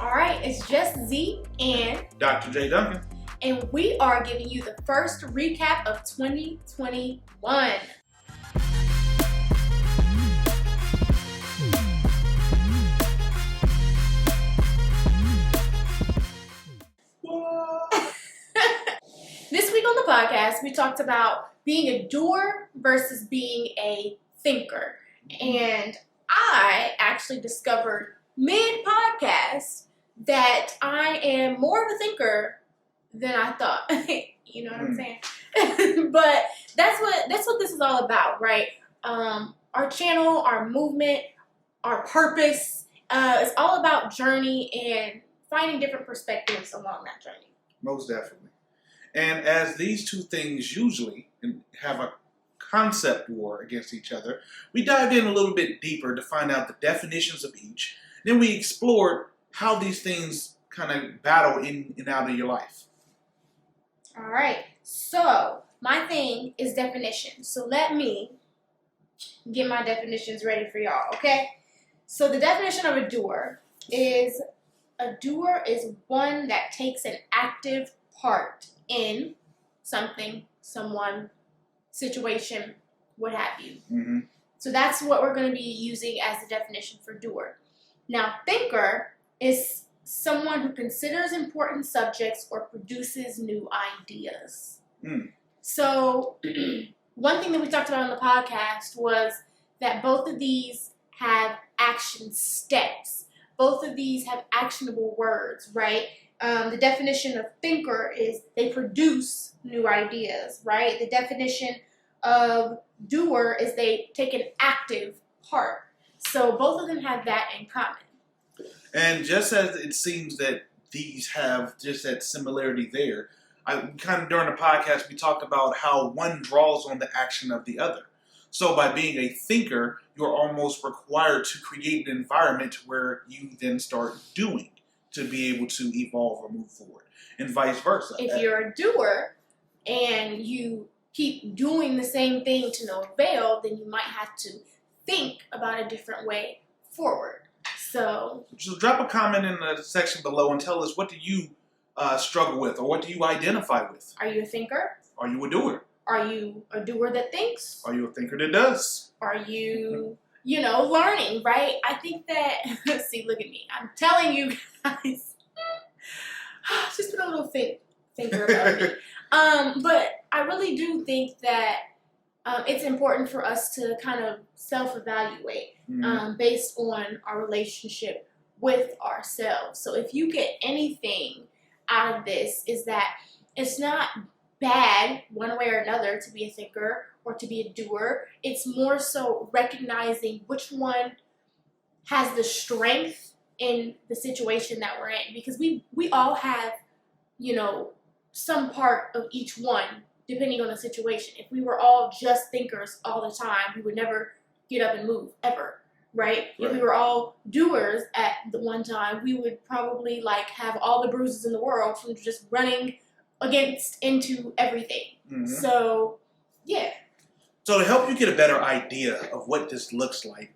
All right, it's just Z and Dr. J. Duncan. And we are giving you the first recap of 2021. This week on the podcast, we talked about being a doer versus being a thinker. And I actually discovered mid-podcast that I am more of a thinker than I thought. You know what I'm saying? But that's what this is all about, right? Our channel, our movement, our purpose is all about journey and finding different perspectives along that journey. Most definitely. And as these two things usually have a concept war against each other, we dived in a little bit deeper to find out the definitions of each. Then we explored how these things kind of battle in and out of your life. All right. So my thing is definition. So let me get my definitions ready for y'all, okay? So the definition of a doer is one that takes an active part in something, someone, situation, what have you. Mm-hmm. So that's what we're going to be using as the definition for doer. Now, thinker is someone who considers important subjects or produces new ideas. So one thing that we talked about on the podcast was that both of these have action steps. Both of these have actionable words, right? The definition of thinker is they produce new ideas, right? The definition of doer is they take an active part. So both of them have that in common. And just as it seems that these have just that similarity there, kind of during the podcast we talked about how one draws on the action of the other. So by being a thinker, you're almost required to create an environment where you then start doing to be able to evolve or move forward, and vice versa. If you're a doer and you keep doing the same thing to no avail, then you might have to think about a different way forward. So drop a comment in the section below and tell us, what do you struggle with, or what do you identify with? Are you a thinker? Are you a doer? Are you a doer that thinks? Are you a thinker that does? Are you, learning, right? I think that, see, look at me. I'm telling you guys, just been a little thinker about it. But I really do think that it's important for us to kind of self-evaluate based on our relationship with ourselves. So if you get anything out of this, is that it's not bad one way or another to be a thinker or to be a doer. It's more so recognizing which one has the strength in the situation that we're in, because we all have, some part of each one depending on the situation. If we were all just thinkers all the time, we would never get up and move ever, right? If we were all doers at the one time, we would probably have all the bruises in the world from just running into everything. So, yeah. So to help you get a better idea of what this looks like,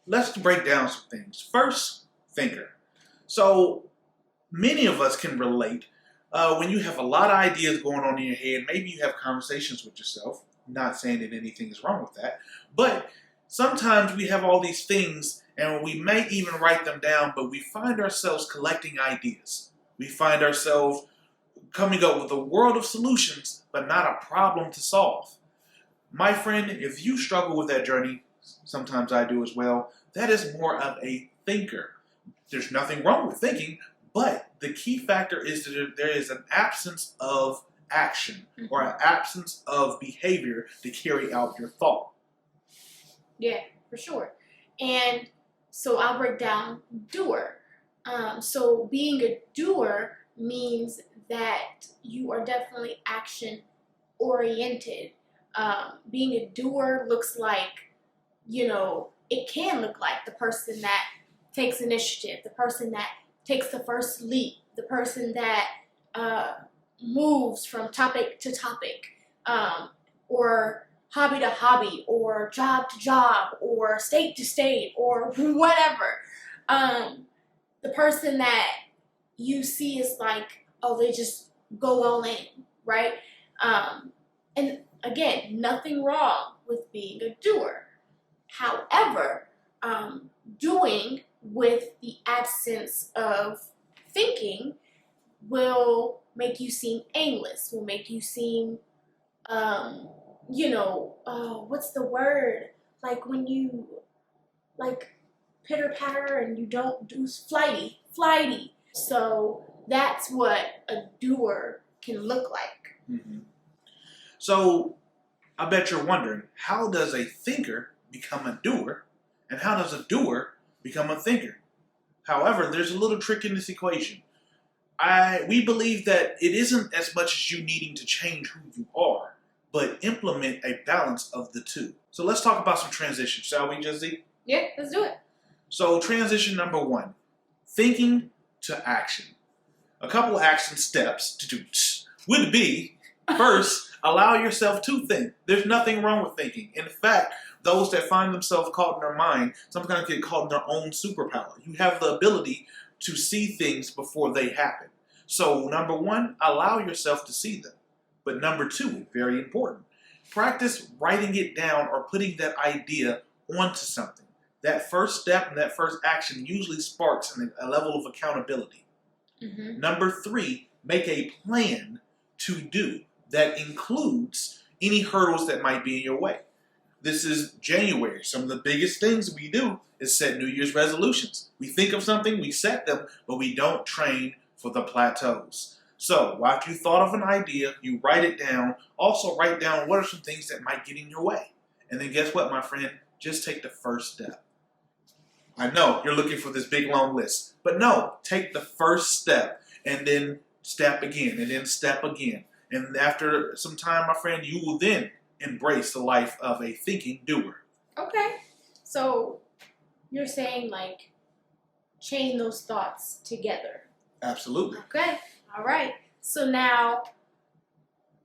let's break down some things. First, thinker. So many of us can relate when you have a lot of ideas going on in your head. Maybe you have conversations with yourself. Not saying that anything is wrong with that, but sometimes we have all these things and we may even write them down, but we find ourselves collecting ideas. We find ourselves coming up with a world of solutions, but not a problem to solve. My friend, if you struggle with that journey, sometimes I do as well, that is more of a thinker. There's nothing wrong with thinking, but the key factor is that there is an absence of action or an absence of behavior to carry out your thought. Yeah, for sure. And so I'll break down doer. So being a doer means that you are definitely action oriented. Being a doer looks like, it can look like the person that takes initiative, the person that takes the first leap, the person that moves from topic to topic, or hobby to hobby, or job to job, or state to state, or whatever. The person that you see as like, oh, they just go all in, right? And again, nothing wrong with being a doer. However, doing with the absence of thinking will make you seem aimless, will make you seem, what's the word? Like when you, like, pitter patter and you don't do flighty. So that's what a doer can look like. Mm-hmm. So I bet you're wondering, how does a thinker become a doer, and how does a doer become a thinker? However, there's a little trick in this equation. We believe that it isn't as much as you needing to change who you are, but implement a balance of the two. So let's talk about some transitions, shall we, Jazzy? Yeah, let's do it. So transition number 1, thinking to action. A couple action steps to do would be, first, allow yourself to think. There's nothing wrong with thinking. In fact, those that find themselves caught in their mind sometimes get caught in their own superpower. You have the ability to see things before they happen. So number 1, allow yourself to see them. But number 2, very important, practice writing it down or putting that idea onto something. That first step and that first action usually sparks a level of accountability. Mm-hmm. Number 3, make a plan to do that includes any hurdles that might be in your way. This is January. Some of the biggest things we do is set New Year's resolutions. We think of something, we set them, but we don't train for the plateaus. So after you thought of an idea, you write it down. Also write down what are some things that might get in your way. And then guess what, my friend? Just take the first step. I know you're looking for this big long list, but no, take the first step and then step again and then step again. And after some time, my friend, you will then embrace the life of a thinking doer. Okay. So you're saying like chain those thoughts together. Absolutely. Okay. All right. So now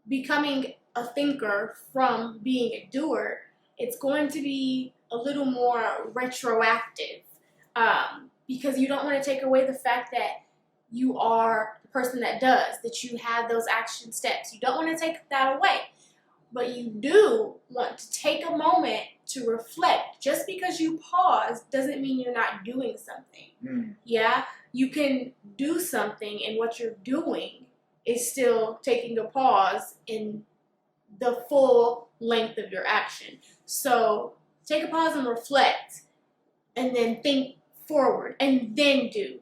becoming a thinker from being a doer, it's going to be a little more retroactive because you don't want to take away the fact that you are the person that does, that you have those action steps. You don't want to take that away. But you do want to take a moment to reflect. Just because you pause doesn't mean you're not doing something. Mm. Yeah? You can do something, and what you're doing is still taking a pause in the full length of your action. So take a pause and reflect, and then think forward, and then do.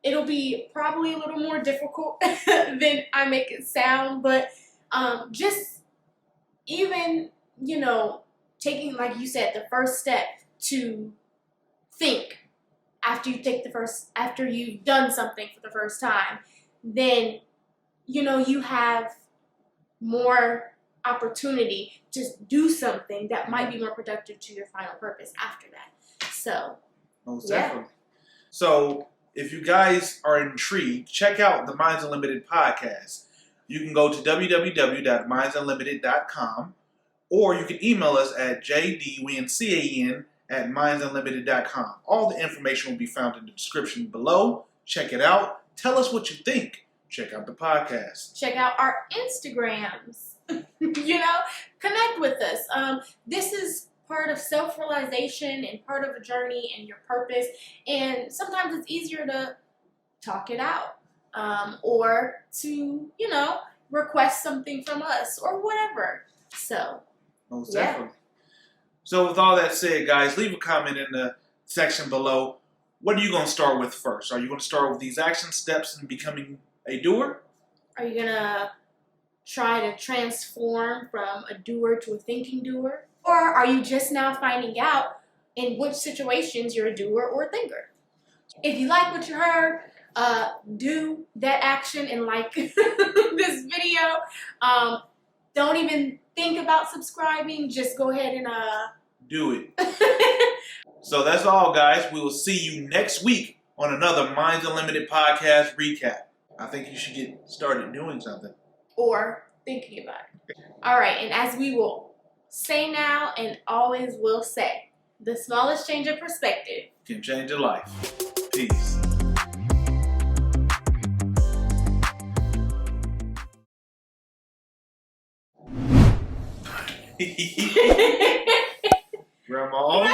It'll be probably a little more difficult than I make it sound, but just even, taking, like you said, the first step to think after you've done something for the first time, then, you have more opportunity to do something that might be more productive to your final purpose after that. So, most definitely. So, if you guys are intrigued, check out the Minds Unlimited podcast. You can go to www.mindsunlimited.com, or you can email us at jdwncan@mindsunlimited.com. All the information will be found in the description below. Check it out. Tell us what you think. Check out the podcast. Check out our Instagrams. Connect with us. This is part of self-realization and part of a journey and your purpose. And sometimes it's easier to talk it out or to, request something from us or whatever. So, most definitely. So with all that said, guys, leave a comment in the section below. What are you going to start with first? Are you going to start with these action steps in becoming a doer? Are you going to try to transform from a doer to a thinking doer? Or are you just now finding out in which situations you're a doer or a thinker? If you like what you heard, do that action and like this video. Don't even think about subscribing. Just go ahead and do it. So that's all, guys. We will see you next week on another Minds Unlimited podcast recap. I think you should get started doing something. Or thinking about it. All right, and as we will say now and always will say, the smallest change of perspective can change a life. Peace. Grandma.